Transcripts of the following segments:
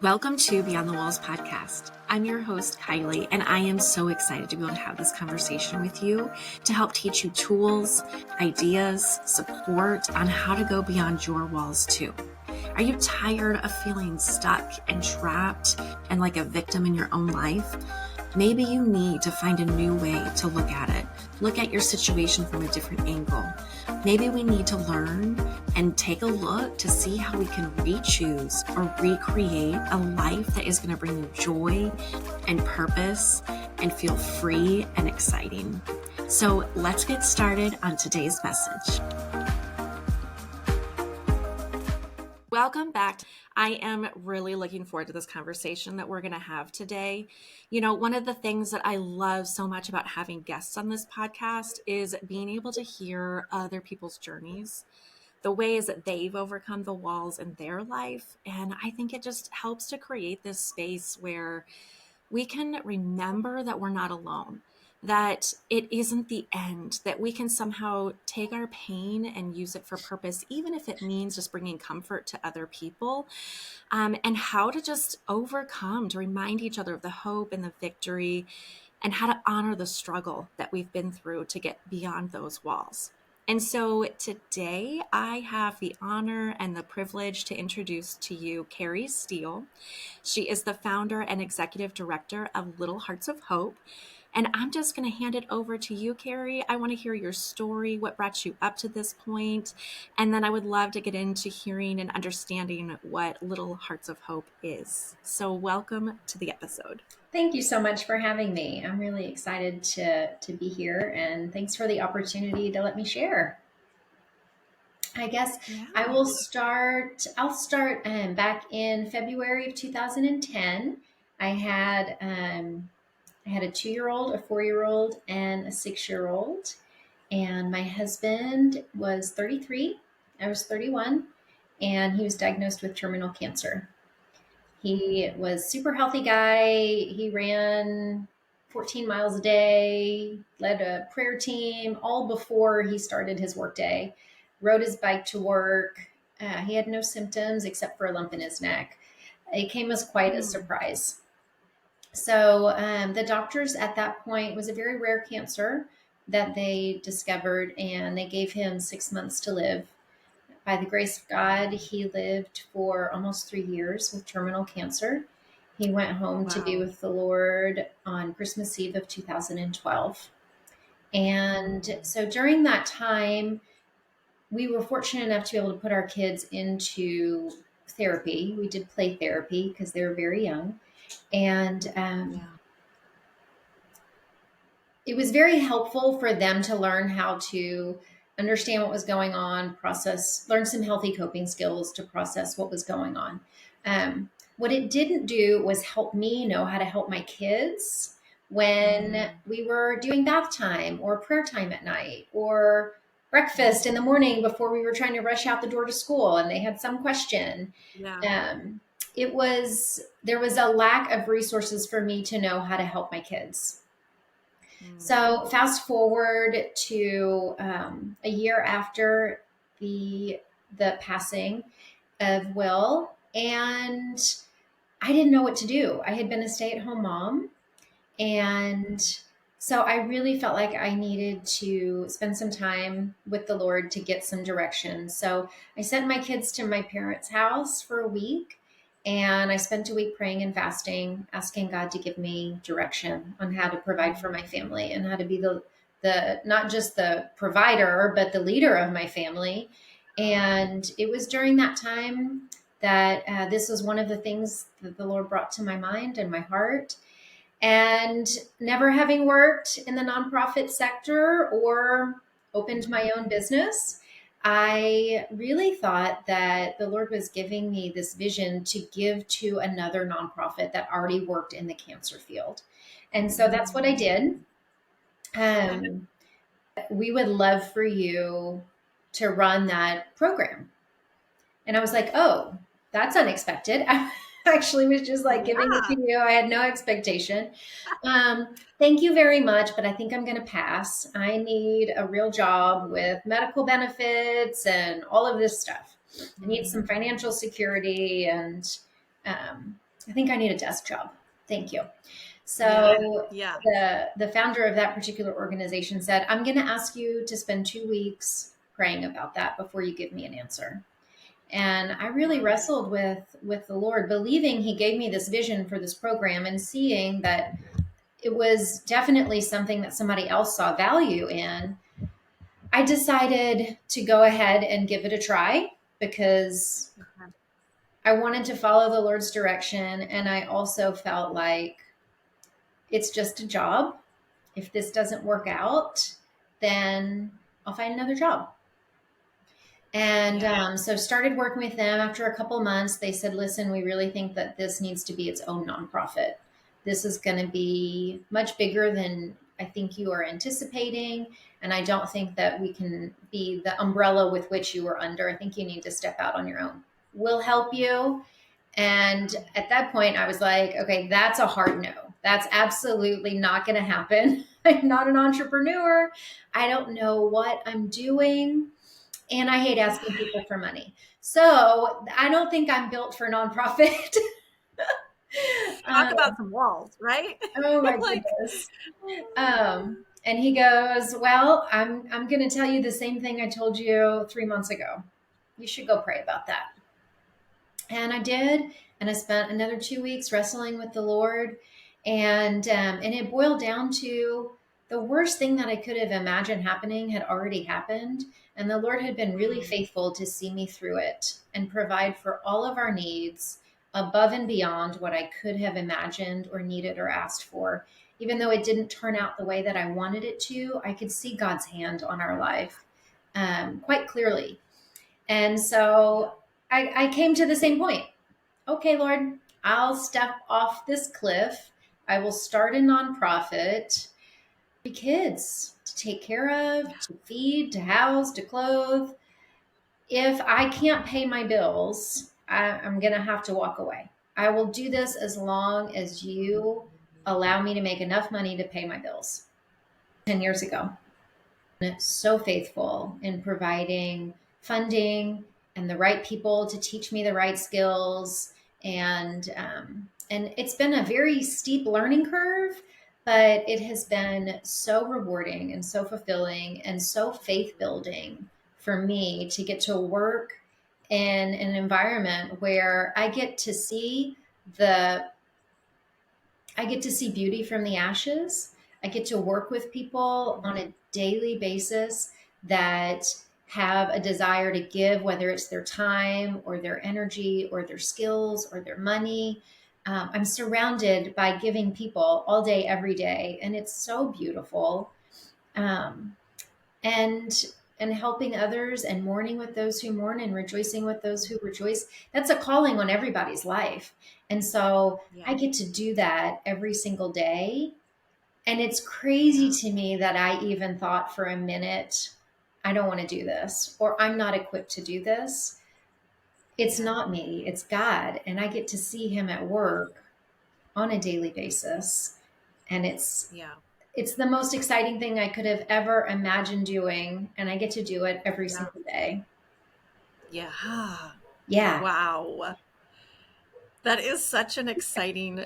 Welcome to Beyond the Walls podcast. I'm your host, Kylie, and I am so excited to be able to have this conversation with you to help teach you tools, ideas, support on how to go beyond your walls too. Are you tired of feeling stuck and trapped and like a victim in your own life? Maybe you need to find a new way to look at it. Look at your situation from a different angle. Maybe we need to learn and take a look to see how we can re-choose or recreate a life that is going to bring you joy and purpose and feel free and exciting. So let's get started on today's message. Welcome back. I am really looking forward to this conversation that we're going to have today. You know, one of the things that I love so much about having guests on this podcast is being able to hear other people's journeys, the ways that they've overcome the walls in their life. And I think it just helps to create this space where we can remember that we're not alone, that it isn't the end, that we can somehow take our pain and use it for purpose, even if it means just bringing comfort to other people, and how to just overcome, to remind each other of the hope and the victory, and how to honor the struggle that we've been through to get beyond those walls. And so today I have the honor and the privilege to introduce to you Kerri Steele. She is the founder and executive director of Little Hearts of Hope. And I'm just going to hand it over to you, Kerri. I want to hear your story, what brought you up to this point. And then I would love to get into hearing and understanding what Little Hearts of Hope is. So welcome to the episode. Thank you so much for having me. I'm really excited to be here, and thanks for the opportunity to let me share. I guess I'll start back in February of 2010. I had a 2-year-old, a 4-year-old, and a 6-year-old. And my husband was 33. I was 31, and he was diagnosed with terminal cancer. He was a super healthy guy. He ran 14 miles a day, led a prayer team all before he started his workday, rode his bike to work. He had no symptoms except for a lump in his neck. It came as quite a surprise. So the doctors at that point, it was a very rare cancer that they discovered, and they gave him 6 months to live. By the grace of God, he lived for almost 3 years with terminal cancer. He went home to be with the Lord on Christmas Eve of 2012. And so during that time, we were fortunate enough to be able to put our kids into therapy. We did play therapy because they were very young. And it was very helpful for them to learn how to understand what was going on, learn some healthy coping skills to process what was going on. What it didn't do was help me know how to help my kids when we were doing bath time or prayer time at night or breakfast in the morning before we were trying to rush out the door to school and they had some question. There was a lack of resources for me to know how to help my kids. So fast forward to a year after the passing of Will, and I didn't know what to do. I had been a stay-at-home mom, and so I really felt like I needed to spend some time with the Lord to get some direction. So I sent my kids to my parents' house for a week. And I spent a week praying and fasting, asking God to give me direction on how to provide for my family and how to be the not just the provider, but the leader of my family. And it was during that time that this was one of the things that the Lord brought to my mind and my heart. And never having worked in the nonprofit sector or opened my own business, I really thought that the Lord was giving me this vision to give to another nonprofit that already worked in the cancer field. And so that's what I did. We would love for you to run that program. And I was like, oh, that's unexpected. I actually was just like giving it to you. I had no expectation. Thank you very much, but I think I'm going to pass. I need a real job with medical benefits and all of this stuff. I need some financial security. And I think I need a desk job. Thank you. Yeah. So Yeah. the founder of that particular organization said, I'm going to ask you to spend 2 weeks praying about that before you give me an answer. And I really Wow. wrestled with the Lord, believing He gave me this vision for this program and seeing that it was definitely something that somebody else saw value in. I decided to go ahead and give it a try because Okay. I wanted to follow the Lord's direction. And I also felt like it's just a job. If this doesn't work out, then I'll find another job. And Yeah. so started working with them. After a couple months, they said, listen, we really think that this needs to be its own nonprofit. This is going to be much bigger than I think you are anticipating. And I don't think that we can be the umbrella with which you were under. I think you need to step out on your own. We'll help you. And at that point, I was like, okay, that's a hard no. That's absolutely not going to happen. I'm not an entrepreneur. I don't know what I'm doing. And I hate Yeah. asking people for money. So I don't think I'm built for nonprofit. Talk um, about some walls, right? oh my Like, goodness. And he goes, well, I'm going to tell you the same thing I told you 3 months ago. You should go pray about that. And I did, and I spent another 2 weeks wrestling with the Lord, and it boiled down to the worst thing that I could have imagined happening had already happened, and the Lord had been really mm, faithful to see me through it and provide for all of our needs above and beyond what I could have imagined or needed or asked for. Even though it didn't turn out the way that I wanted it to, I could see God's hand on our life quite clearly. And yeah. so I came to the same point. Okay, Lord, I'll step off this cliff. I will start a nonprofit. Kids to take care Yeah. of, to feed, to house, to clothe. If I can't pay my bills, I'm going to have to walk away. I will do this as long as you allow me to make enough money to pay my bills. 10 years ago. So faithful in providing funding and the right people to teach me the right skills, and it's been a very steep learning curve, but it has been so rewarding and so fulfilling and so faith building for me to get to work in an environment where the I get to see beauty from the ashes. I get to work with people on a daily basis that have a desire to give, whether it's their time or their energy or their skills or their money. I'm surrounded by giving people all day, every day, and it's so beautiful. Um, and and helping others and mourning with those who mourn and rejoicing with those who rejoice, that's a calling on everybody's life. And so I Yeah. get to do that every single day, and it's crazy Yeah. to me that I even thought for a minute, I don't want to do this, or I'm not equipped to do this. It's Yeah. not me, it's God, and I get to see Him at work on a daily basis. And Yeah. it's the most exciting thing I could have ever imagined doing, and I get to do it every Yeah. single day. Yeah. Yeah. Wow. That is such an exciting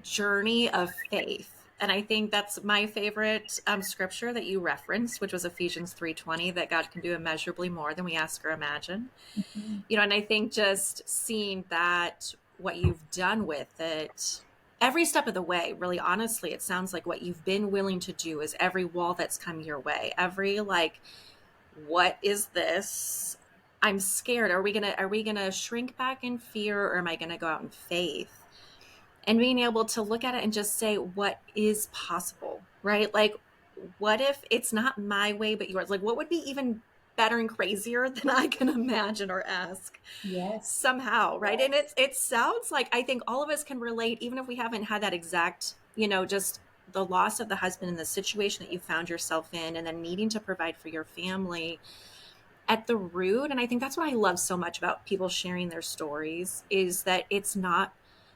journey of faith. And I think that's my favorite scripture that you referenced, which was Ephesians 3:20, that God can do immeasurably more than we ask or imagine. Mhm. You know, and I think just seeing that, what you've done with it, every step of the way, really honestly, it sounds like what you've been willing to do is every wall that's come your way, every like, what is this? I'm scared. Are we gonna shrink back in fear, or am I gonna go out in faith? And being able to look at it and just say, what is possible, right? Like, what if it's not my way but yours? Like, what would be even better and crazier than I can imagine or ask Yes. somehow, right? And Yes. it sounds like, I think all of us can relate, even if we haven't had that exact, just the loss of the husband and the situation that you found yourself in, and then needing to provide for your family at the root. And I think that's what I love so much about people sharing their stories, is that it's not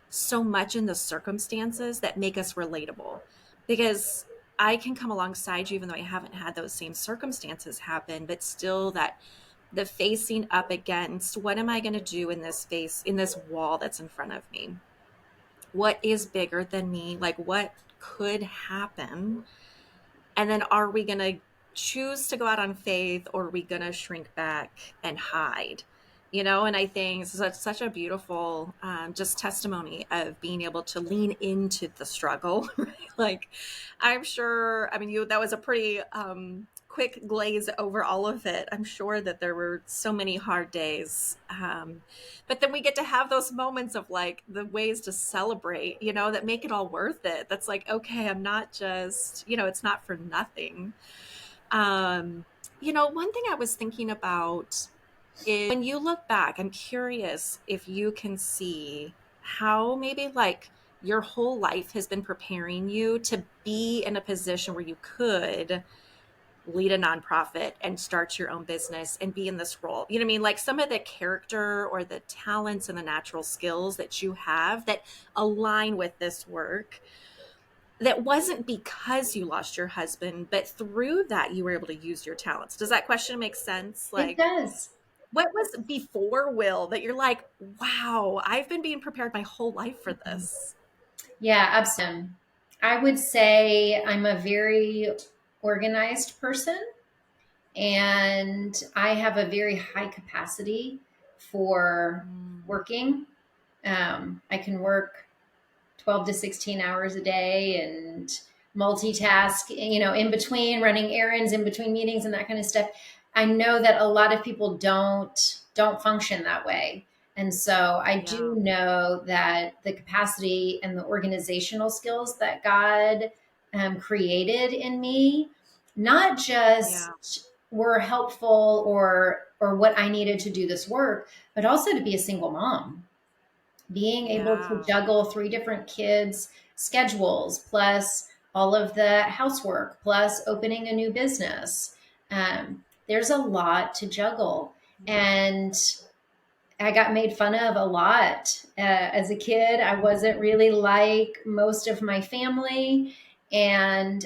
so much in the circumstances that make us relatable, because I can come alongside you even though I haven't had those same circumstances happen, but still that the facing up against, what am I going to do in this face, in this wall that's in front of me? what is bigger than me? Like, what could happen? And then are we going to choose to go out on faith, or are we going to shrink back and hide? And I think it's such a beautiful just testimony of being able to lean into the struggle. Right? Like, I'm sure, I mean, that was a pretty quick glaze over all of it. I'm sure that there were so many hard days. But then we get to have those moments of like the ways to celebrate, that make it all worth it. That's like, okay, I'm not just, it's not for nothing. Um, one thing I was thinking about is when you look back, I'm curious if you can see how maybe like your whole life has been preparing you to be in a position where you could lead a nonprofit and start your own business and be in this role. You know what I mean? Like some of the character or the talents and the natural skills that you have that align with this work, that wasn't because you lost your husband, but through that you were able to use your talents. Does that question make sense? It Like, does. what was before Will that you're like, wow, I've been being prepared my whole life for this? Yeah, absolutely. I would say I'm a very organized person, and I have a very high capacity for Mm, working. I can work 12 to 16 hours a day and multitask, in between running errands, in between meetings and that kind of stuff. I know that a lot of people don't function that way. And so I yeah, do know that the capacity and the organizational skills that God created in me, not yeah, just were helpful or what I needed to do this work, but also to be a single mom, being able to yeah, juggle three different kids' schedules, plus all of the housework, plus opening a new business. There's a lot to juggle. And I got made fun of a lot as a kid. I wasn't really like most of my family. And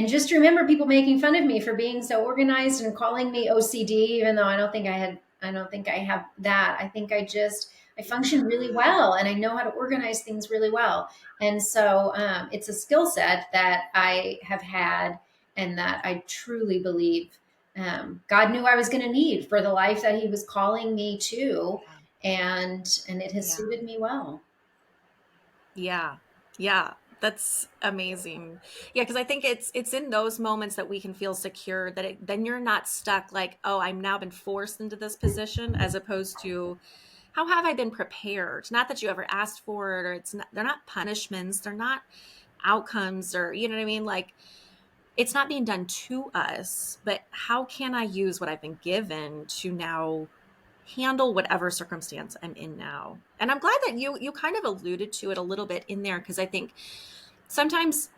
just remember people making fun of me for being so organized and calling me OCD, even though I don't think I have that. I think I function really yeah, well and I know how to organize things really well. And so it's a skill set that I have had and that I truly believe God knew I was going to need for the life that He was calling me to, and it has yeah, suited me well. yeah, yeah. That's amazing. Yeah, because I think it's in those moments that we can feel secure, that then you're not stuck like, oh, I'm now been forced into this position, as opposed to how have I been prepared? Not that you ever asked for it, or they're not punishments, they're not outcomes, or you know what I mean? Like, it's not being done to us, but how can I use what I've been given to now handle whatever circumstance I'm in now? And I'm glad that you kind of alluded to it a little bit in there, because I think sometimes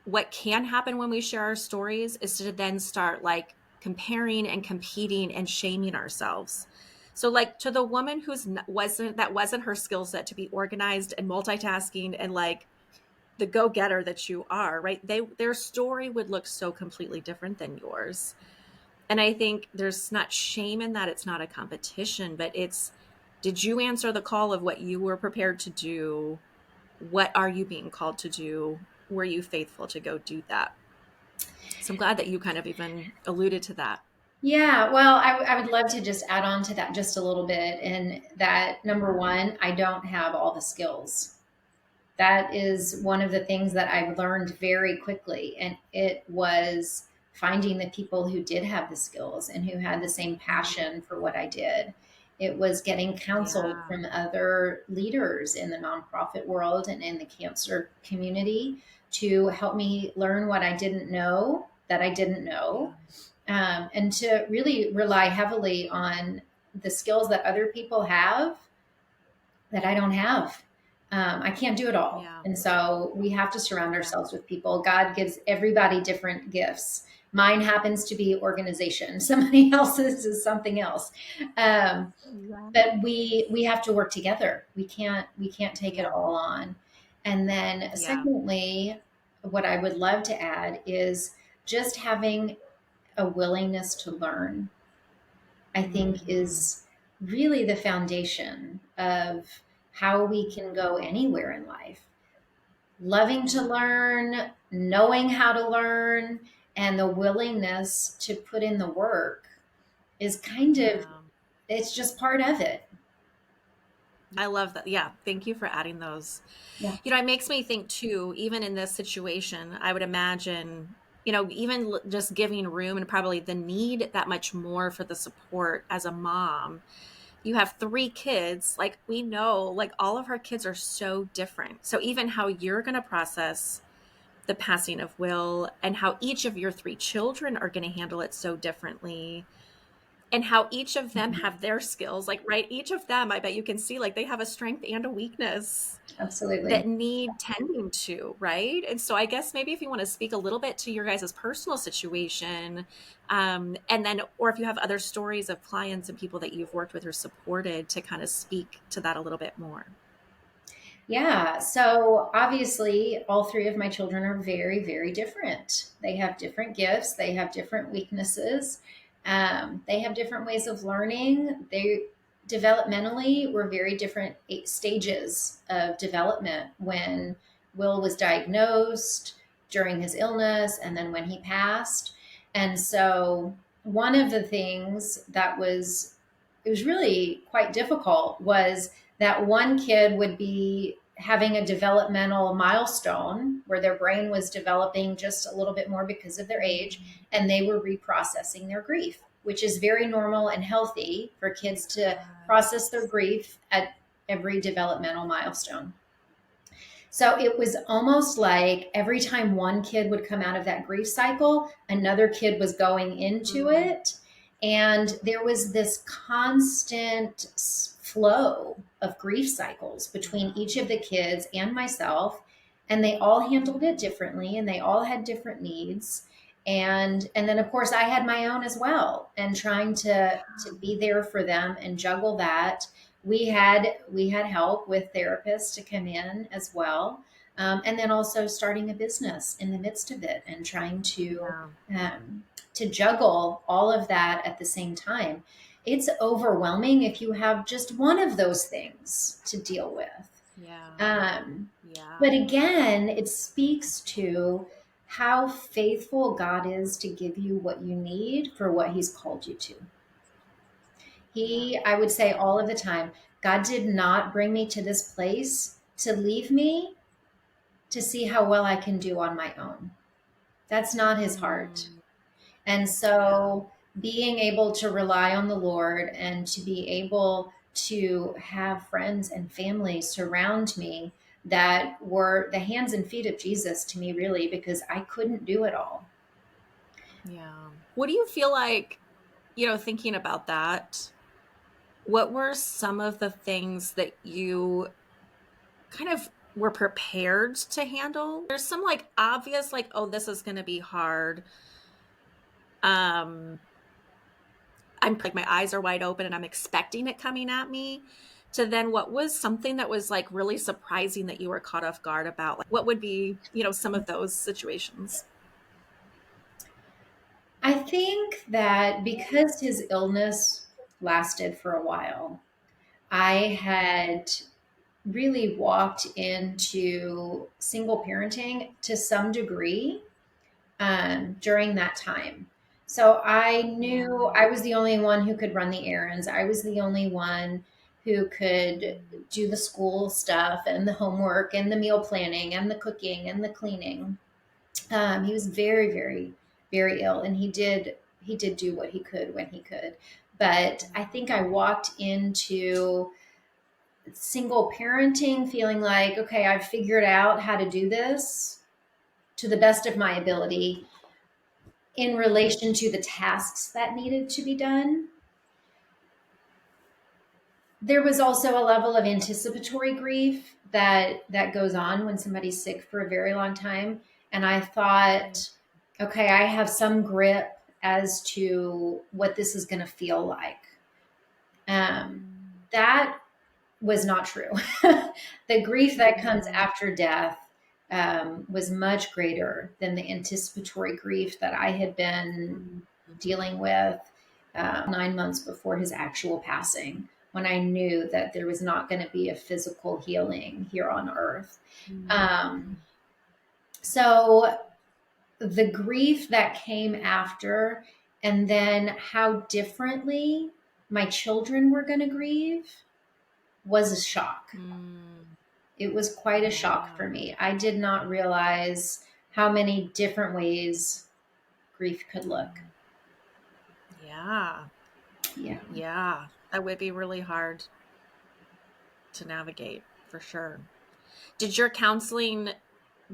what can happen when we share our stories is to then start like comparing and competing and shaming ourselves. So like to the woman wasn't her skill set to be organized and multitasking and like the go-getter that you are, right? Their story would look so completely different than yours. And I think there's not shame in that. It's not a competition, but it's, did you answer the call of what you were prepared to do? What are you being called to do? Were you faithful to go do that? So I'm glad that you kind of even alluded to that. Yeah, well, I would love to just add on to that just a little bit. And that number one, I don't have all the skills. That is one of the things that I learned very quickly. And it was finding the people who did have the skills and who had the same Mm, passion for what I did. It was getting counsel yeah, from other leaders in the nonprofit world and in the cancer community to help me learn what I didn't know that I didn't know, yeah, and to really rely heavily on the skills that other people have that I don't have. I can't do it all. yeah, And so we have to surround yeah, ourselves with people. God gives everybody different gifts. Mine happens to be organization. Somebody else's is something else. Um, yeah, but we have to work together. We can't take it yeah, all on. And then yeah. secondly, what I would love to add is just having a willingness to learn, I think, Hmm. is really the foundation of how we can go anywhere in life. Loving to learn, knowing how to learn, and the willingness to put in the work is kind of, Yeah. it's just part of it. I love that. Yeah. Thank you for adding those. Yeah. It makes me think too, even in this situation, I would imagine, even just giving room and probably the need that much more for the support as a mom. You have 3 kids, like we know, like all of our kids are so different. So even how you're going to process the passing of Will and how each of your 3 children are going to handle it so differently and how each of them have their skills, like, right, each of them, I bet you can see, like, they have a strength and a weakness Absolutely. that need tending to, right? And so I guess maybe if you want to speak a little bit to your guys' personal situation, and then, or if you have other stories of clients and people that you've worked with or supported to kind of speak to that a little bit more. Yeah. So obviously, all 3 of my children are very, very different. They have different gifts, they have different weaknesses, they have different ways of learning. They developmentally were very different stages of development when Will was diagnosed, during his illness, and then when he passed. And so, one of the things that it was really quite difficult was that one kid would be having a developmental milestone where their brain was developing just a little bit more because of their age, and they were reprocessing their grief, which is very normal and healthy for kids to process their grief at every developmental milestone. So it was almost like every time one kid would come out of that grief cycle, another kid was going into Mm. it. And there was this constant flow of grief cycles between each of the kids and myself. And they all handled it differently and they all had different needs. And then of course I had my own as well, and trying to be there for them and juggle that. We had help with therapists to come in as well, and then also starting a business in the midst of it and trying Yeah. to juggle all of that at the same time. It's overwhelming if you have just one of those things to deal with. Yeah. Um, Yeah. but again, it speaks to how faithful God is to give you what you need for what He's called you to. Yeah. I would say all of the time, God did not bring me to this place to leave me to see how well I can do on my own. That's not His heart. Mm. And Yeah. so being able to rely on the Lord and to be able to have friends and family surround me that were the hands and feet of Jesus to me, really, because I couldn't do it all. Yeah. What do you feel like, thinking about that? What were some of the things that you kind of were prepared to handle? There's some like obvious, like, oh, this is going to be hard. Um, I'm like, my eyes are wide open and I'm expecting it coming at me. To then, what was something that was like really surprising that you were caught off guard about? Like, what would be, some of those situations? I think that because his illness lasted for a while, I had really walked into single parenting to some degree during that time. So I Yeah. knew I was the only one who could run the errands. I was the only one who could do the school stuff and the homework and the meal planning and the cooking and the cleaning. He was very, very, very ill, and he did do what he could when he could. But I think I walked into single parenting feeling like, okay, I've figured out how to do this to the best of my ability in relation to the tasks that needed to be done. There was also a level of anticipatory grief that goes on when somebody's sick for a very long time, and I Yeah. thought, okay, I have some grip as to what this is going to feel like. Mm. That was not true. The grief that comes Yeah. after death was much greater than the anticipatory grief that I had been Mm. dealing with 9 months before his actual passing. when I knew that there was not going to be a physical healing here on earth. Mm. Um, so the grief that came after, and then how differently my children were going to grieve, was a shock. Mm. It was quite a shock Yeah. for me. I did not realize how many different ways grief could look. Yeah. Yeah. Yeah. That would be really hard to navigate for sure. Did your counseling,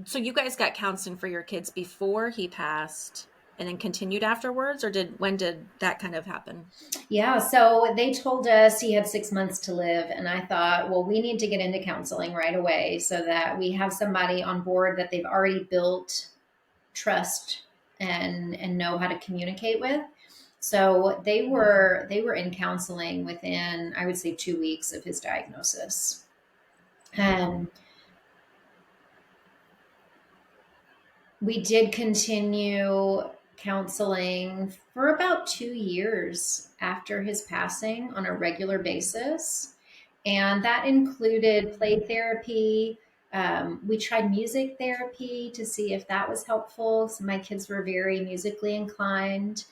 so you guys got counseling for your kids before he passed and then continued afterwards, or when did that kind of happen? Yeah. So they told us he had 6 months to live. And I thought, well, we need to get into counseling right away so that we have somebody on board that they've already built trust and know how to communicate with. So they were in counseling within, I would say, 2 weeks of his diagnosis. And we did continue counseling for about 2 years after his passing on a regular basis. And that included play therapy. We tried music therapy to see if that was helpful. So my kids were very musically inclined.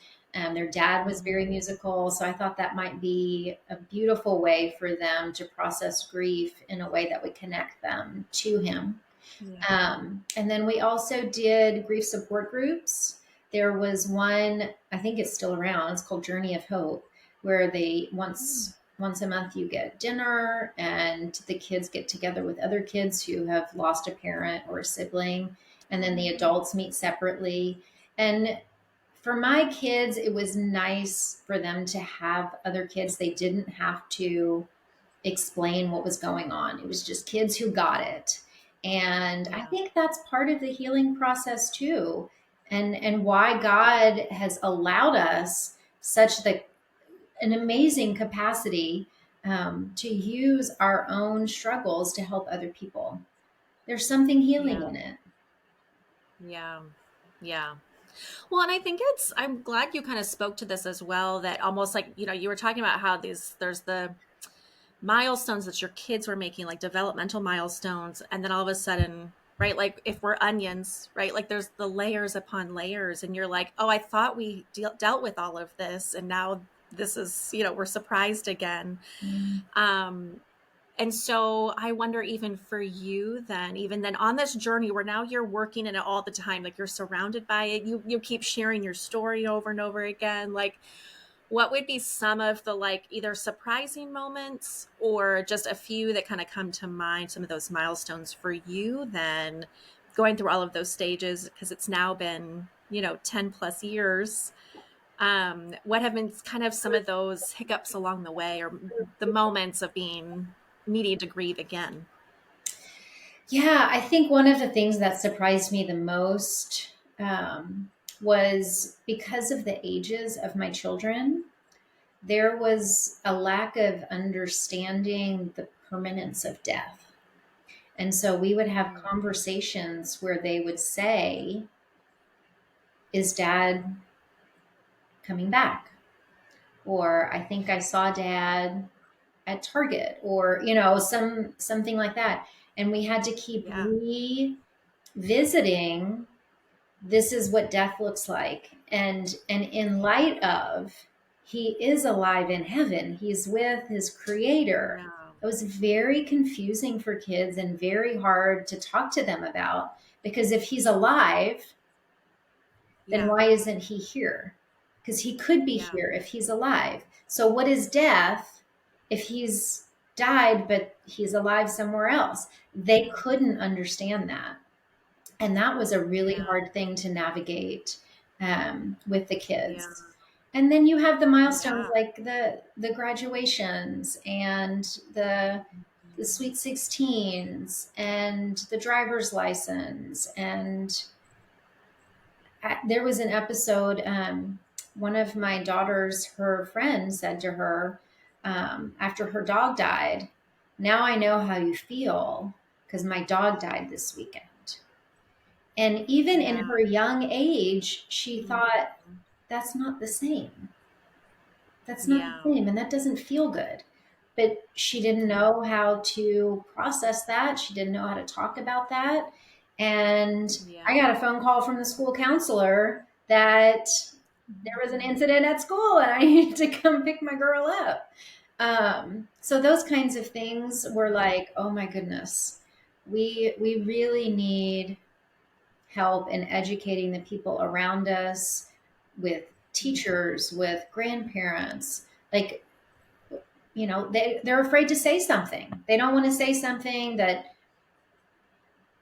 Their dad was very Mhm. musical. So I thought that might be a beautiful way for them to process grief in a way that would connect them to him. Yeah. And then we also did grief support groups. There was one, I think it's still around. It's called Journey of Hope, where they Mm. once a month you get dinner and the kids get together with other kids who have lost a parent or a sibling, and then the Oh. adults meet separately. And for my kids, it was nice for them to have other kids. They didn't have to explain what was going on. It was just kids who got it. And I Yeah. think that's part of the healing process too. And why God has allowed us such an amazing capacity to use our own struggles to help other people. There's something healing Yeah. in it. Yeah. Yeah. Well, and I think I'm glad you kind of spoke to this as well, that almost like, you were talking about how there's the milestones that your kids were making, like developmental milestones. And then all of a sudden, right, like if we're onions, right, like there's the layers upon layers. And you're like, oh, I thought we dealt with all of this. And now this is, we're surprised again. Mm. Um, and so I wonder, even for you, then, even then on this journey where now you're working in it all the time, like you're surrounded by it, you keep sharing your story over and over again. Like, what would be some of the, like, either surprising moments or just a few that kind of come to mind, some of those milestones for you then going through all of those stages? Because it's now been, 10 plus years. What have been kind of some of those hiccups along the way, or the moments of needing to grieve again? Yeah, I think one of the things that surprised me the most was because of the ages of my children, there was a lack of understanding the permanence of death. And so we would have Mm. conversations where they would say, is dad coming back? Or I think I saw dad at Target, or something like that. And we had to keep Yeah. revisiting, this is what death looks like. And in light of, he is alive in heaven, he's with his creator. Yeah. It was very confusing for kids and very hard to talk to them about, because if he's alive, then Yeah. why isn't he here? Because he could be Yeah. here if he's alive. So what is death if he's died but he's alive somewhere else? They couldn't understand that. And that was a really Yeah. hard thing to navigate with the Yeah. kids. And then you have the milestones Yeah. like the graduations and the sweet 16s and the driver's license. And there was an episode, one of my daughters, her friend said to her, after her dog died, now I know how you feel because my dog died this weekend. And even in Yeah. her young age, she Mhm. thought, that's not the same. That's not the Yeah. same. And that doesn't feel good. but she didn't know how to process that. She didn't know how to talk about that. And Yeah. I got a phone call from the school counselor that there was an incident at school and I needed to come pick my girl up. So those kinds of things were like, oh my goodness, we really need help in educating the people around us, with teachers, with grandparents. Like, they're afraid to say something. They don't want to say something that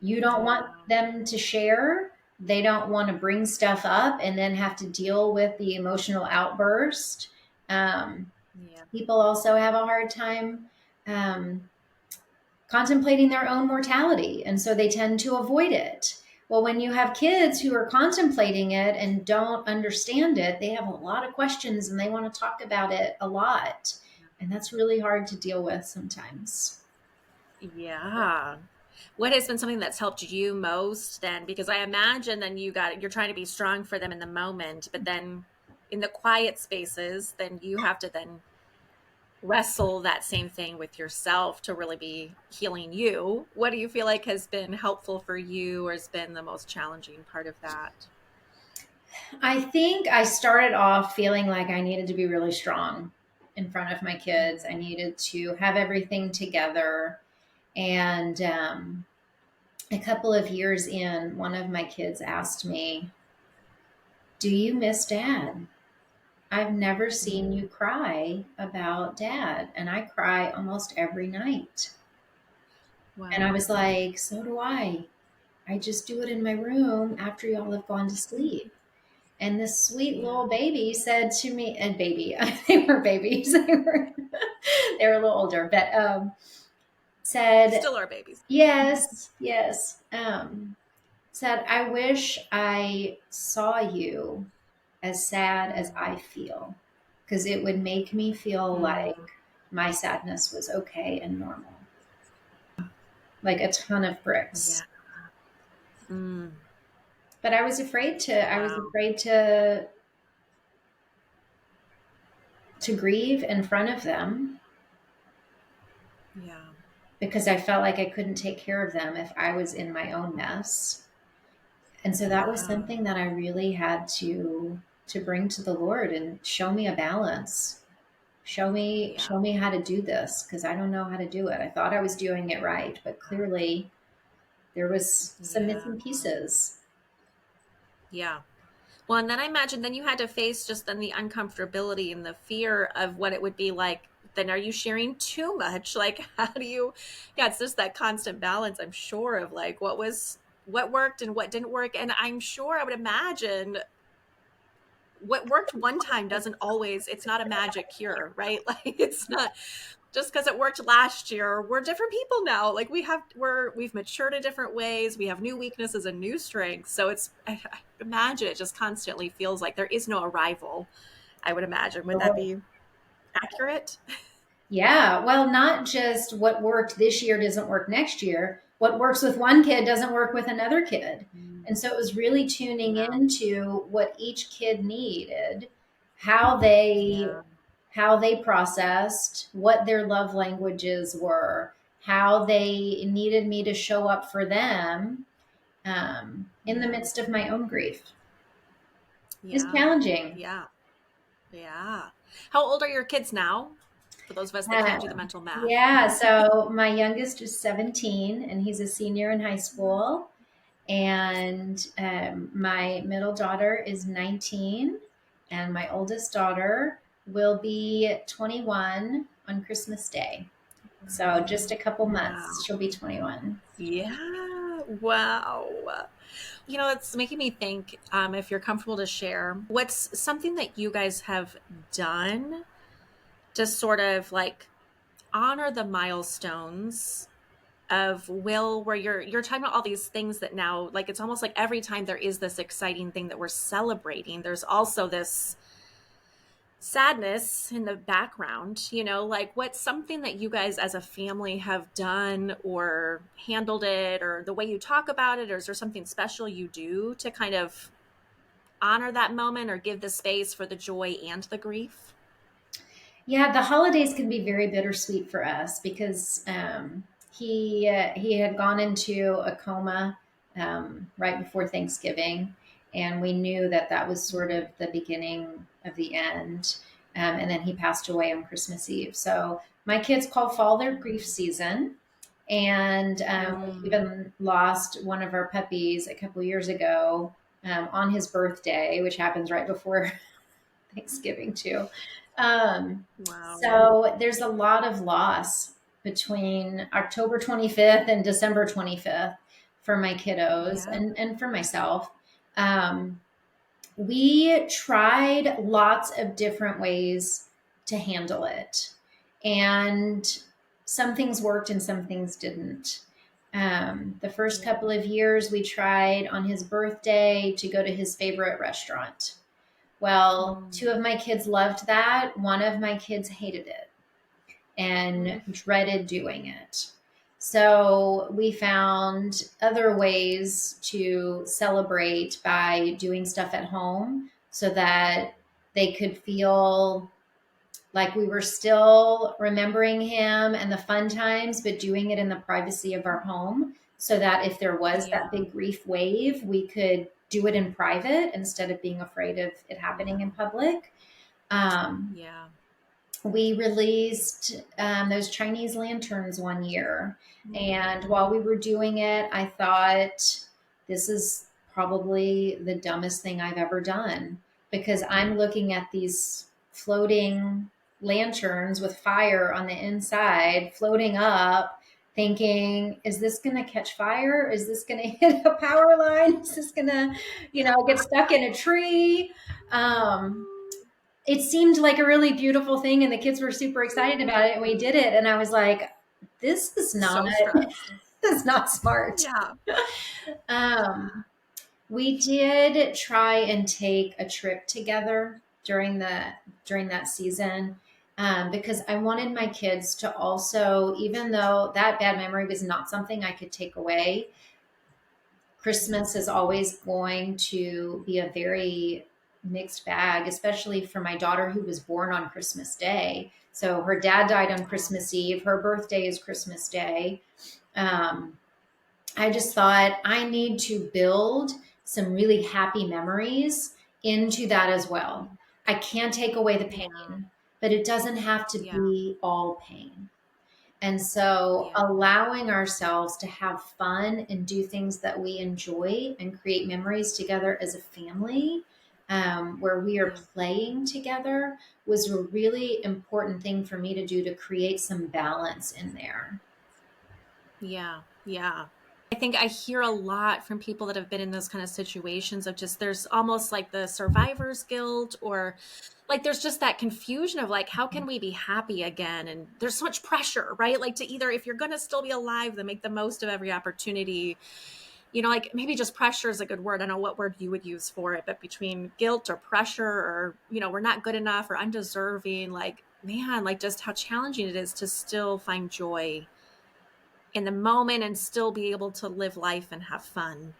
you don't want Yeah. them to share. They don't want to bring stuff up and then have to deal with the emotional outburst. Um, Yeah. People also have a hard time um, contemplating their own mortality, and so they tend to avoid it. Well, when you have kids who are contemplating it and don't understand it, they have a lot of questions and they want to talk about it a lot. And that's really hard to deal with sometimes. Yeah. What has been something that's helped you most then? Because I imagine then you're trying to be strong for them in the moment, but then in the quiet spaces, then you have to then wrestle that same thing with yourself to really be healing you. What do you feel like has been helpful for you or has been the most challenging part of that? I think I started off feeling like I needed to be really strong in front of my kids. I needed to have everything together. And a couple of years in, one of my kids asked me, "Do you miss dad? I've never seen Mm. you cry about dad." And I cry almost every night. And I Wow. was like, "So do I. I just do it in my room after y'all have gone to sleep." And this sweet Yeah. little baby said to me, and baby, they were babies, they were a little older, but said, Still are babies. yes, yes. Said, "I wish I saw you as sad as Mm. I feel, because it would make me feel Mm. like my sadness was okay and normal, like a ton of Yeah. bricks." Mm. But I was Wow. afraid to grieve in front of them Yeah. because I felt like I couldn't take care of them if I was in my own mess. And so that was Yeah. something that I really had to bring to the Lord and show me a balance. Yeah. Show me how to do this, because I don't know how to do it. I thought I was doing it right, but clearly there was some Yeah. missing pieces. Yeah. Well, and then I imagine then you had to face just then the uncomfortability and the fear of what it would be like. Then are you sharing too much? Like, how do you, yeah, it's just that constant balance, I'm sure, of like what worked and what didn't work. And I'm sure I would imagine what worked one time doesn't always, it's not a magic cure, right? Like, it's not just because it worked last year, we're different people now. Like we've matured in different ways. We have new weaknesses and new strengths. So I imagine it just constantly feels like there is no arrival. I would imagine. Would that be accurate? Yeah, well, not just what worked this year doesn't work next year. What works with one kid doesn't work with another kid. Mm. And so it was really tuning Wow. into what each kid needed, how they Yeah. how they processed, what their love languages were, how they needed me to show up for them in the Yeah. midst of my own grief. It's Yeah. challenging. Yeah. Yeah. How old are your kids now? For those of us that can't do the Uh, mental math. yeah, so my youngest is 17 and he's a senior in high school. And my middle daughter is 19, and my oldest daughter will be 21 on Christmas Day. So just a couple months, Wow. she'll be 21. Yeah. Wow. It's making me think, if you're comfortable to share, what's something that you guys have done to sort of like honor the milestones of Will, where you're talking about all these things that now, like, it's almost like every time there is this exciting thing that we're celebrating, there's also this sadness in the background, like what's something that you guys as a family have done or handled it, or the way you talk about it, or is there something special you do to kind of honor that moment or give the space for the joy and the grief? Yeah, the holidays can be very bittersweet for us because he had gone into a coma right before Thanksgiving, and we knew that that was sort of the beginning of the end. And then he passed away on Christmas Eve. So my kids call fall their grief season, and we Mm, even lost one of our puppies a couple years ago on his birthday, which happens right before Thanksgiving too. Um, wow. so there's a lot of loss between October 25th and December 25th for my kiddos Yeah. and for myself. Um, we tried lots of different ways to handle it. And some things worked and some things didn't. The first Yeah. couple of years, we tried on his birthday to go to his favorite restaurant. Well, Mm, two of my kids loved that. One of my kids hated it and mm, dreaded doing it. So we found other ways to celebrate by doing stuff at home so that they could feel like we were still remembering him and the fun times, but doing it in the privacy of our home so that if there was yeah. that big grief wave, we could do it in private instead of being afraid of it happening in Yeah. public. Um, Yeah. we released those Chinese lanterns one year. And Mm, while we were doing it, I thought, this is probably the dumbest thing I've ever done because I'm looking at these floating lanterns with fire on the inside floating up, thinking, is this going to catch fire? Is this going to hit a power line? Is this going to, get stuck in a tree? Um, it seemed like a really beautiful thing and the kids were super excited about it and we did it and I was like, this is not so stressed. this is not smart. Yeah. um, we did try and take a trip together during that season, because I wanted my kids to also, even though that bad memory was not something I could take away, Christmas is always going to be a very mixed bag, especially for my daughter who was born on Christmas Day. So her dad died on Oh, Christmas Eve. Her birthday is Christmas Day. Um, I just thought I need to build some really happy memories into that as well. I can't take away the yeah. pain, but it doesn't have to Yeah. be all pain. And so Yeah. allowing ourselves to have fun and do things that we enjoy and create memories together as a family, where we are Yeah. playing together, was a really important thing for me to do to create some balance in there. Yeah. Yeah. I think I hear a lot from people that have been in those kind of situations of just there's almost like the survivor's guilt or like there's just that confusion of like how can we be happy again, and there's so much pressure, right? Like to either if you're going to still be alive then make the most of every opportunity, like maybe just pressure is a good word. I don't know what word you would use for it, but between guilt or pressure or we're not good enough or undeserving, like man, like just how challenging it is to still find joy in the moment and still be able to live life and have fun.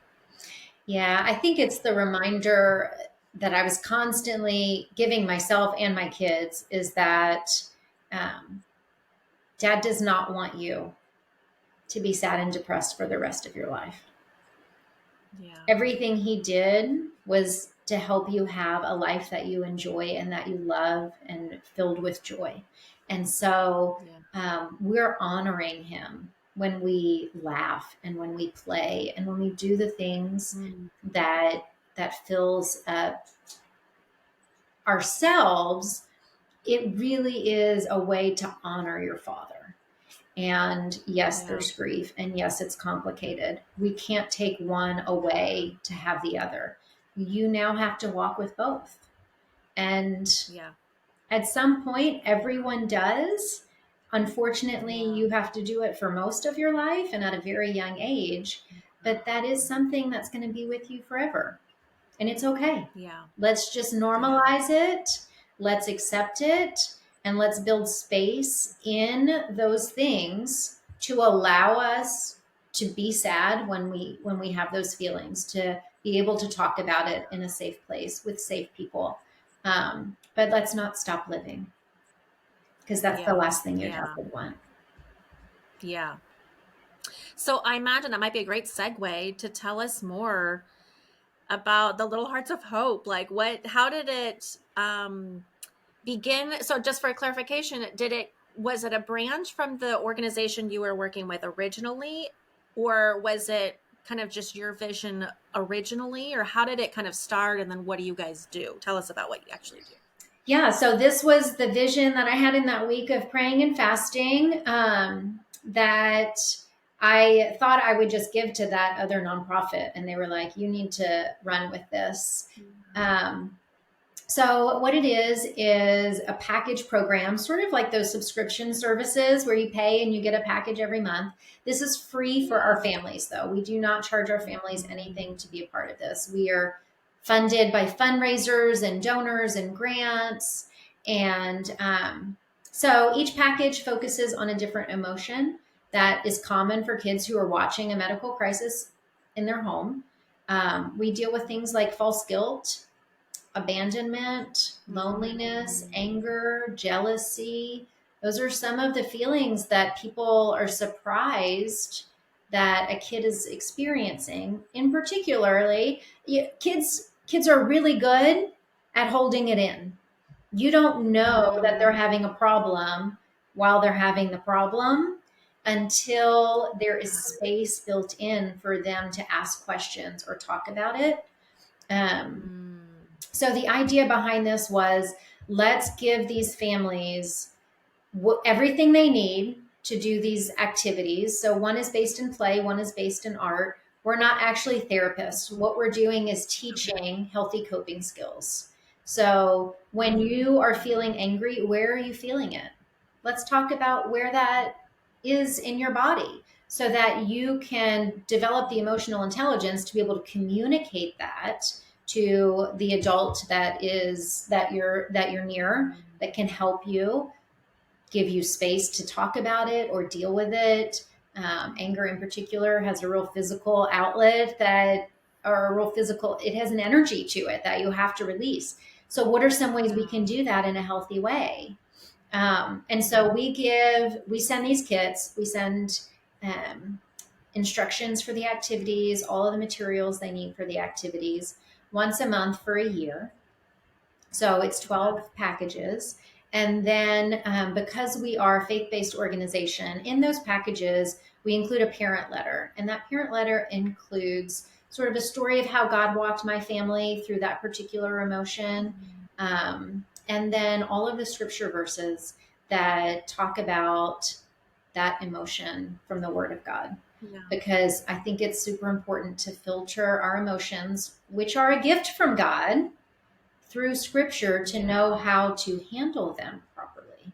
Yeah, I think it's the reminder that I was constantly giving myself and my kids is that um, dad does not want you to be sad and depressed for the rest of your life. Yeah. Everything he did was to help you have a life that you enjoy and that you love and filled with joy. And so Yeah. we're honoring him when we laugh and when we play and when we do the things Mm, that fills up ourselves. It really is a way to honor your father. And yes, yeah. there's grief. And yes, it's complicated. We can't take one away to have the other. You now have to walk with both. And Yeah. at some point, everyone does. Unfortunately, Yeah. you have to do it for most of your life and at a very young age. But that is something that's going to be with you forever. And it's okay. Yeah. Let's just Yeah. normalize it. Let's accept it. And let's build space in those things to allow us to be sad when we have those feelings, to be able to talk about it in a safe place with safe people. But let's not stop living. because that's the Yeah. last thing your child Yeah. would want. Yeah. So I imagine that might be a great segue to tell us more about the Little Hearts of Hope. Like how did it begin? So just for clarification, was it a branch from the organization you were working with originally, or was it kind of just your vision originally, or how did it kind of start? And then what do you guys do? Tell us about what you actually do. Yeah, so this was the vision that I had in that week of praying and fasting, that I thought I would just give to that other nonprofit. And they were like, you need to run with this. Um, so what it is a package program, sort of like those subscription services where you pay and you get a package every month. This is free for our families, though. We do not charge our families anything to be a part of this. We are funded by fundraisers and donors and grants. And so each package focuses on a different emotion that is common for kids who are watching a medical crisis in their home. We deal with things like false guilt, abandonment, loneliness, anger, jealousy. Those are some of the feelings that people are surprised that a kid is experiencing. In particularly, kids are really good at holding it in. You don't know that they're having a problem while they're having the problem until there is space built in for them to ask questions or talk about it. Um, so the idea behind this was, let's give these families everything they need to do these activities. So one is based in play, one is based in art. We're not actually therapists. What we're doing is teaching healthy coping skills. So when you are feeling angry, where are you feeling it? Let's talk about where that is in your body so that you can develop the emotional intelligence to be able to communicate that to the adult that you're near, that can help you, give you space to talk about it or deal with it. Anger in particular has a real physical outlet it has an energy to it that you have to release. So what are some ways we can do that in a healthy way? And so we send these kits, we send instructions for the activities, all of the materials they need for the activities once a month for a year. So it's 12 packages. And then because we are a faith-based organization, in those packages, we include a parent letter. And that parent letter includes sort of a story of how God walked my family through that particular emotion. And then all of the scripture verses that talk about that emotion from the Word of God. Yeah. Because I think it's super important to filter our emotions, which are a gift from God, through scripture to know how to handle them properly.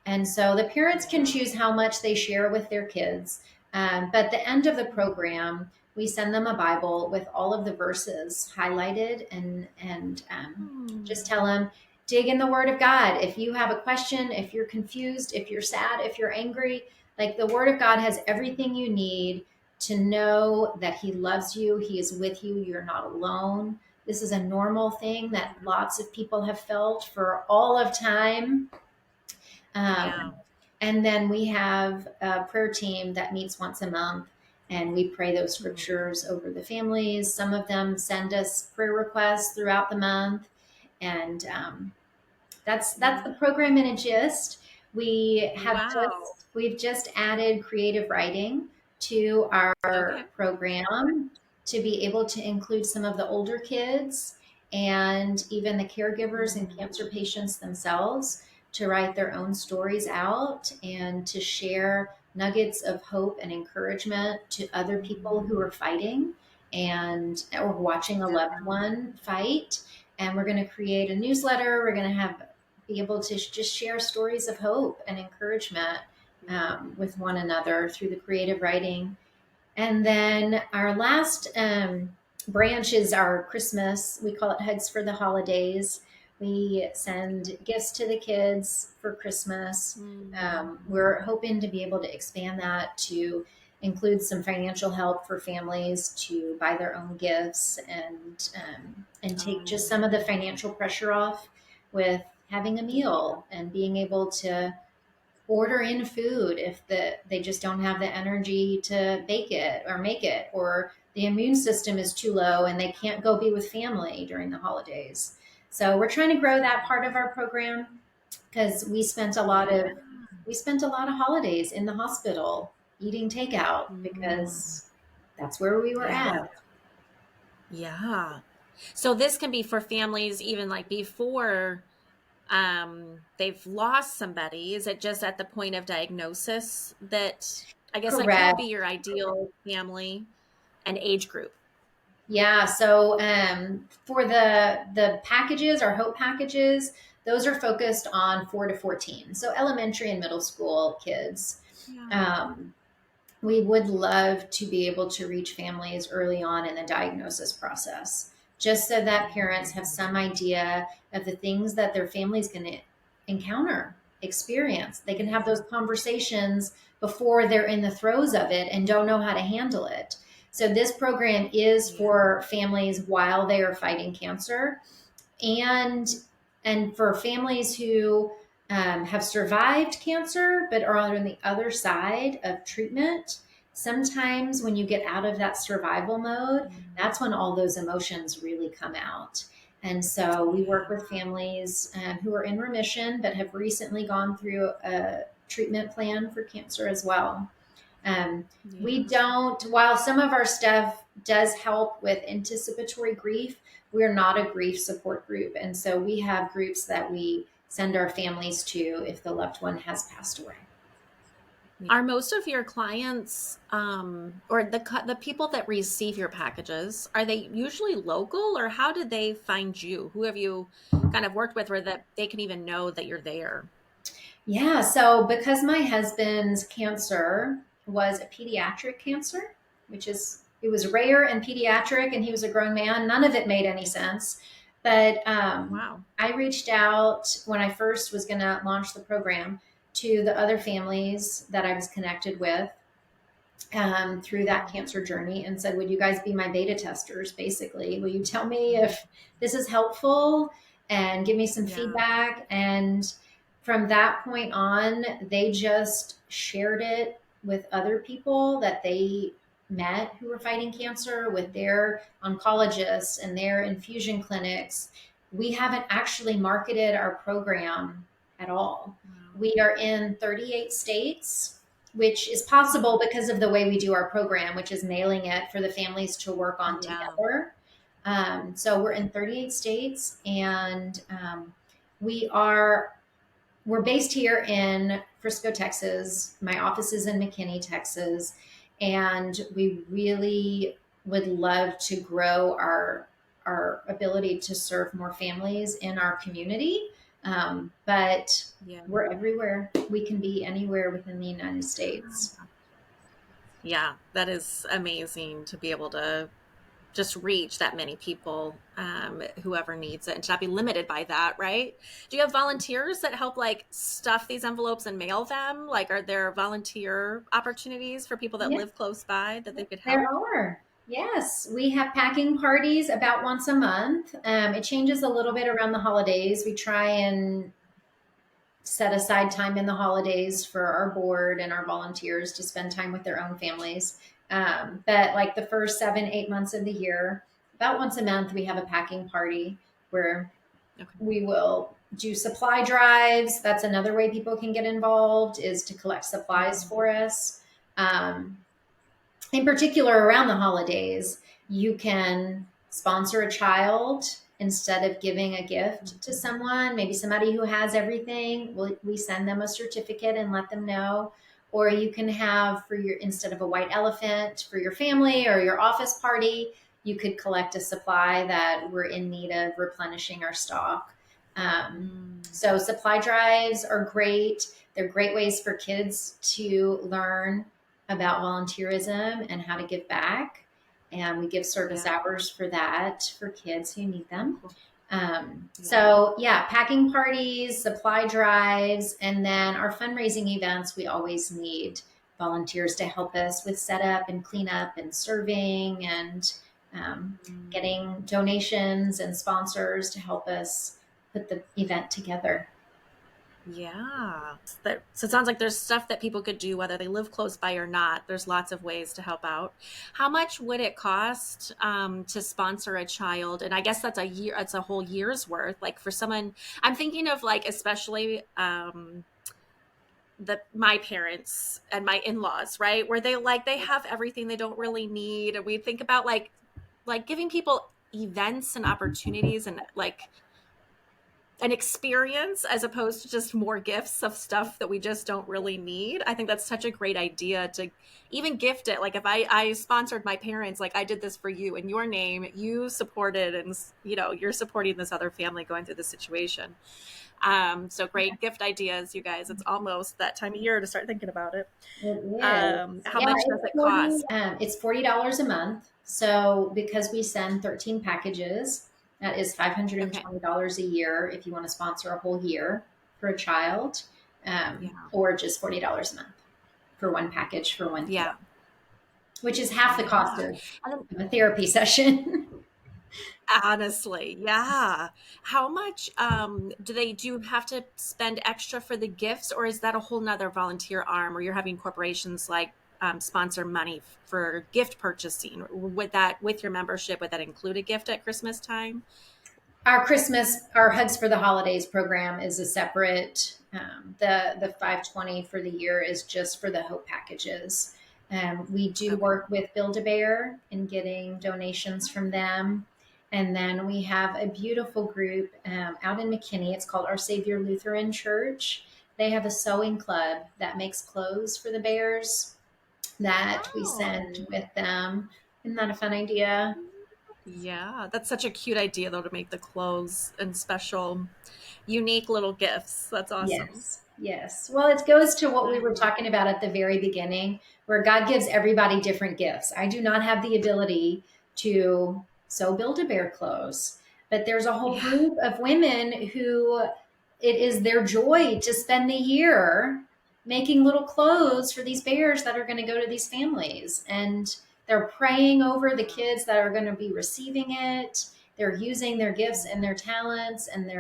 And so the parents can choose how much they share with their kids. But at the end of the program, we send them a Bible with all of the verses highlighted and just tell them, dig in the Word of God. If you have a question, if you're confused, if you're sad, if you're angry, like the Word of God has everything you need to know that He loves you. He is with you. You're not alone. This is a normal thing that lots of people have felt for all of time. And then we have a prayer team that meets once a month, and we pray those scriptures over the families. Some of them send us prayer requests throughout the month. And that's the program in a gist. We've just added creative writing to our program to be able to include some of the older kids and even the caregivers and cancer patients themselves to write their own stories out and to share nuggets of hope and encouragement to other people who are fighting or watching a loved one fight. And we're going to create a newsletter. We're going to be able to just share stories of hope and encouragement with one another through the creative writing. And then our last branch is our Christmas. We call it Hugs for the Holidays. We send gifts to the kids for Christmas. We're hoping to be able to expand that to include some financial help for families to buy their own gifts and take just some of the financial pressure off with having a meal and being able to order in food if they just don't have the energy to bake it or make it, or the immune system is too low and they can't go be with family during the holidays. So we're trying to grow that part of our program because Yeah. we spent a lot of holidays in the hospital eating takeout Mm, because that's where we were yeah. at. Yeah. So this can be for families even like before they've lost somebody. Is it just at the point of diagnosis that I guess like who would Correct. be your ideal family and age group? Yeah. So for the packages, our Hope packages, those are focused on 4 to 14. So elementary and middle school kids. Yeah. Um, we would love to be able to reach families early on in the diagnosis process, just so that parents have some idea of the things that their family's going to encounter, experience. They can have those conversations before they're in the throes of it and don't know how to handle it. So, this program is Yeah. for families while they are fighting cancer, and for families who have survived cancer but are on the other side of treatment. Sometimes when you get out of that survival mode, that's when all those emotions really come out. And so we work with Yeah. families who are in remission but have recently gone through a treatment plan for cancer as well. um, we Yeah. don't, while some of our stuff does help with anticipatory grief, we're not a grief support group. And so we have groups that we send our families to if the loved one has passed away. Are most of your clients, or the people that receive your packages, are they usually local, or how did they find you? Who have you kind of worked with, where that they can even know that you're there? Yeah. So because my husband's cancer was a pediatric cancer, which is, it was rare and pediatric, and he was a grown man, none of it made any sense. But Wow. I reached out when I first was going to launch the program to the other families that I was connected with through Yeah. that cancer journey and said, would you guys be my beta testers? Basically, will you tell me if this is helpful and give me some Yeah. feedback? And from that point on, they just shared it with other people that they met who were fighting cancer, with their oncologists and their infusion clinics. We haven't actually marketed our program at all. Wow. We are in 38 states, which is possible because of the way we do our program, which is mailing it for the families to work on Yeah. together. So we're in 38 states, and we are we're based here in Frisco, Texas. My office is in McKinney, Texas, and we really would love to grow our ability to serve more families in our community. But Yeah. we're everywhere. We can be anywhere within the United States. Yeah. That is amazing to be able to just reach that many people, whoever needs it, and to not be limited by that, right? Do you have volunteers that help like stuff these envelopes and mail them? Like, are there volunteer opportunities for people that Yeah, live close by that they could there help? are. Yes, we have packing parties about once a month. It changes a little bit around the holidays. We try and set aside time in the holidays for our board and our volunteers to spend time with their own families. But like the first 7, 8 months of the year, about once a month, we have a packing party where Okay. we will do supply drives. That's another way people can get involved, is to collect supplies Mhm. for us. Um, in particular, around the holidays, you can sponsor a child instead of giving a gift to someone, maybe somebody who has everything. We send them a certificate and let them know. Or you can have, for your, instead of a white elephant for your family or your office party, you could collect a supply that we're in need of replenishing our stock. Um, Mm, so supply drives are great. They're great ways for kids to learn about volunteerism and how to give back. And we give service yeah. hours for that for kids who need Oh, them. cool. Yeah. So, yeah, packing parties, supply drives, and then our fundraising events, we always need volunteers to help us with setup and cleanup and serving and Mm. getting donations and sponsors to help us put the event together. Yeah. So it sounds like there's stuff that people could do, whether they live close by or not. There's lots of ways to help out. How much would it cost to sponsor a child? And I guess that's a year, it's a whole year's worth. Like for someone, I'm thinking of like, especially my parents and my in-laws, right? Where they have everything they don't really need. And we think about like giving people events and opportunities and like an experience as opposed to just more gifts of stuff that we just don't really need. I think that's such a great idea to even gift it. Like if I sponsored my parents, like I did this for you in your name, you supported, and you're supporting this other family going through the situation. So great gift ideas, you guys. It's almost that time of year to start thinking about it. It is. How Yeah, much does it's it 40, cost? it's $40 a month. So because we send 13 packages, that is Okay. $520 a year if you want to sponsor a whole year for a child, Yeah. or just $40 a month for one package for one kid, Yeah. which is half the cost Yeah. of And then a therapy session. honestly, yeah. How much do you have to spend extra for the gifts, or is that a whole nother volunteer arm where you're having corporations like sponsor money for gift purchasing? Would that, with your membership, would that include a gift at Christmas time? Our Hugs for the Holidays program is a separate. The 520 for the year is just for the Hope packages. We do Okay. work with Build a Bear in getting donations from them, and then we have a beautiful group out in McKinney. It's called Our Savior Lutheran Church. They have a sewing club that makes clothes for the bears that we send Oh, with them. Isn't that a fun idea? yeah. That's such a cute idea, though, to make the clothes and special, unique little gifts. That's awesome. Yes, yes. Well, it goes to what we I were love talking about at the very beginning, where God gives everybody different gifts. I do not have the ability to sew Build a Bear clothes, but there's a whole Yeah. group of women who it is their joy to spend the year making little clothes for these bears that are going to go to these families. And they're praying over the kids that are going to be receiving it. They're using their gifts and their talents, and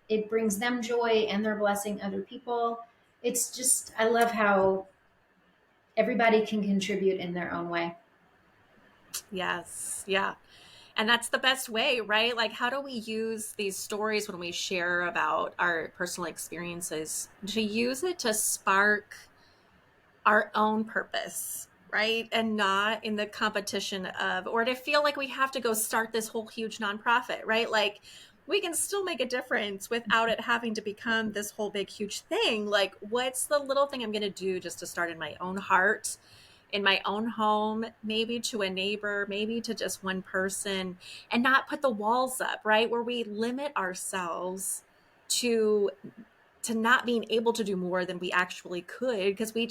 it brings them joy and they're blessing other people. It's just, I love how everybody can contribute in their own way. Yes. Yeah. And that's the best way, right? Like, how do we use these stories when we share about our personal experiences to use it to spark our own purpose, right? And not in the competition of, or to feel like we have to go start this whole huge nonprofit, right? Like, we can still make a difference without it having to become this whole big, huge thing. Like, what's the little thing I'm going to do just to start in my own heart, in my own home, maybe to a neighbor, maybe to just one person, and not put the walls up, right? Where we limit ourselves to not being able to do more than we actually could because we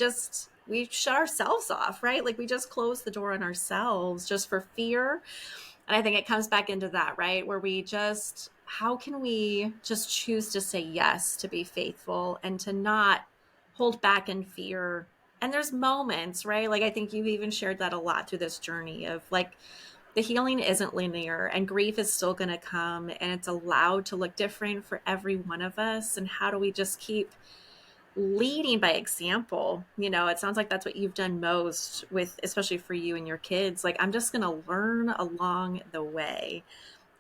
shut ourselves off, right? Like we just close the door on ourselves just for fear. And I think it comes back into that, right? Where we just, how can we just choose to say yes, to be faithful and to not hold back in fear? And there's moments, right? Like I think you've even shared that a lot through this journey of like the healing isn't linear and grief is still going to come and it's allowed to look different for every one of us. And how do we just keep leading by example? It sounds like that's what you've done most with, especially for you and your kids. Like, I'm just going to learn along the way.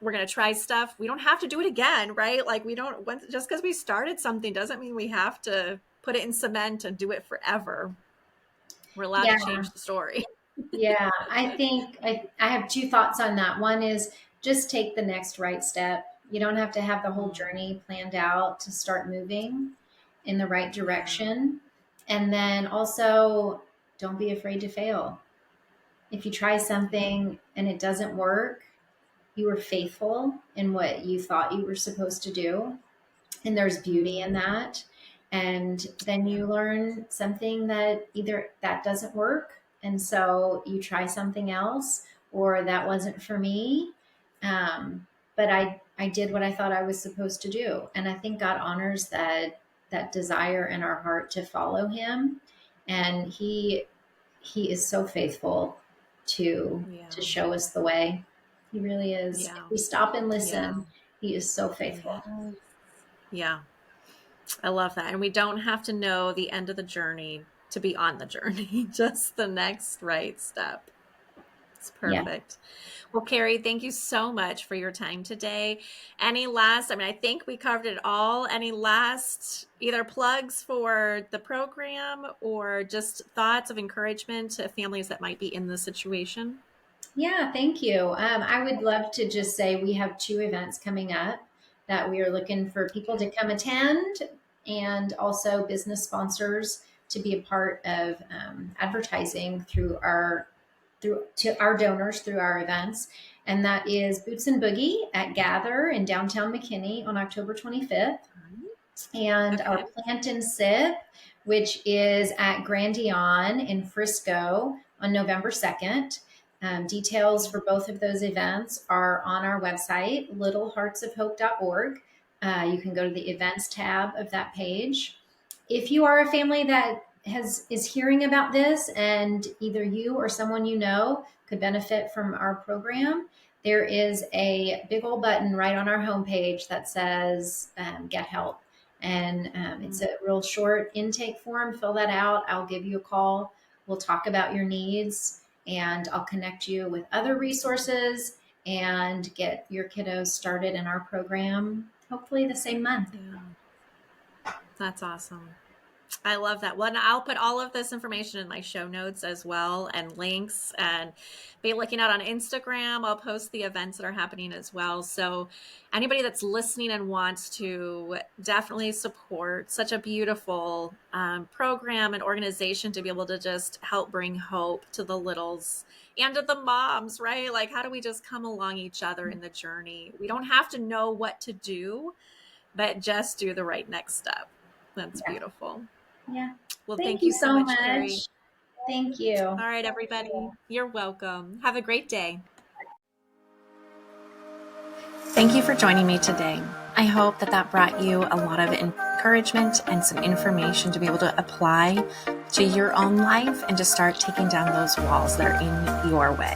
We're going to try stuff. We don't have to do it again, right? Like, we don't, just because we started something doesn't mean we have to put it in cement and do it forever. We're allowed to Yeah, change the story. yeah. I think I have two thoughts on that. One is just take the next right step. You don't have to have the whole journey planned out to start moving in the right Yeah. direction. And then also, don't be afraid to fail. If you try Yeah. something and it doesn't work, you were faithful in what you thought you were supposed to do, and there's beauty in Mm, that. And then you learn something that either that doesn't work, and so you try something else, or that wasn't for me. But I did what I thought I was supposed to do, and I think God honors that desire in our heart to follow Him, and He is so faithful to yeah. show us the way. He really is. If Yeah. we stop and Yeah. listen, He is so faithful. Yes. Yeah. I love that. And we don't have to know the end of the journey to be on the journey, just the next right step. It's Yeah. perfect. Well, Kerri, thank you so much for your time today. I think we covered it all. Any last either plugs for the program or just thoughts of encouragement to families that might be in this situation? Yeah, thank you. I would love to just say we have 2 events coming up that we are looking for people to come attend, and also business sponsors to be a part of advertising through to our donors through our events. And that is Boots and Boogie at Gather in downtown McKinney on October 25th, and our Okay. Plant and Sip, which is at Grandion in Frisco on November 2nd. Details for both of those events are on our website, littleheartsofhope.org. You can go to the events tab of that page. If you are a family that is hearing about this and either you or someone you know could benefit from our program, there is a big old button right on our homepage that says get help. And it's a real short intake form. Fill that out. I'll give you a call. We'll talk about your needs, and I'll connect you with other resources and get your kiddos started in our program, hopefully the same month. Yeah, that's awesome. I love that. Well, and I'll put all of this information in my show notes as well, and links, and be looking out on Instagram. I'll post the events that are happening as well. So anybody that's listening and wants to definitely support such a beautiful program and organization to be able to just help bring hope to the littles and to the moms, right? Like, how do we just come along each other in the journey? We don't have to know what to do, but just do the right next step. That's Yeah. beautiful. Yeah. Well, Thank thank you you so so much, much. Kerri. Thank you. All right, everybody. You're welcome. Have a great day. Thank you for joining me today. I hope that brought you a lot of encouragement and some information to be able to apply to your own life and to start taking down those walls that are in your way.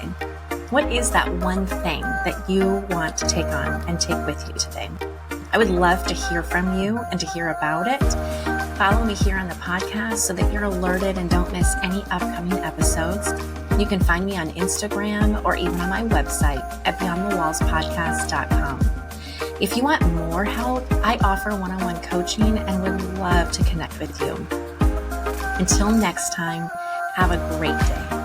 What is that one thing that you want to take on and take with you today? I would love to hear from you and to hear about it. Follow me here on the podcast so that you're alerted and don't miss any upcoming episodes. You can find me on Instagram or even on my website at beyondthewallspodcast.com. If you want more help, I offer one-on-one coaching and would love to connect with you. Until next time, have a great day.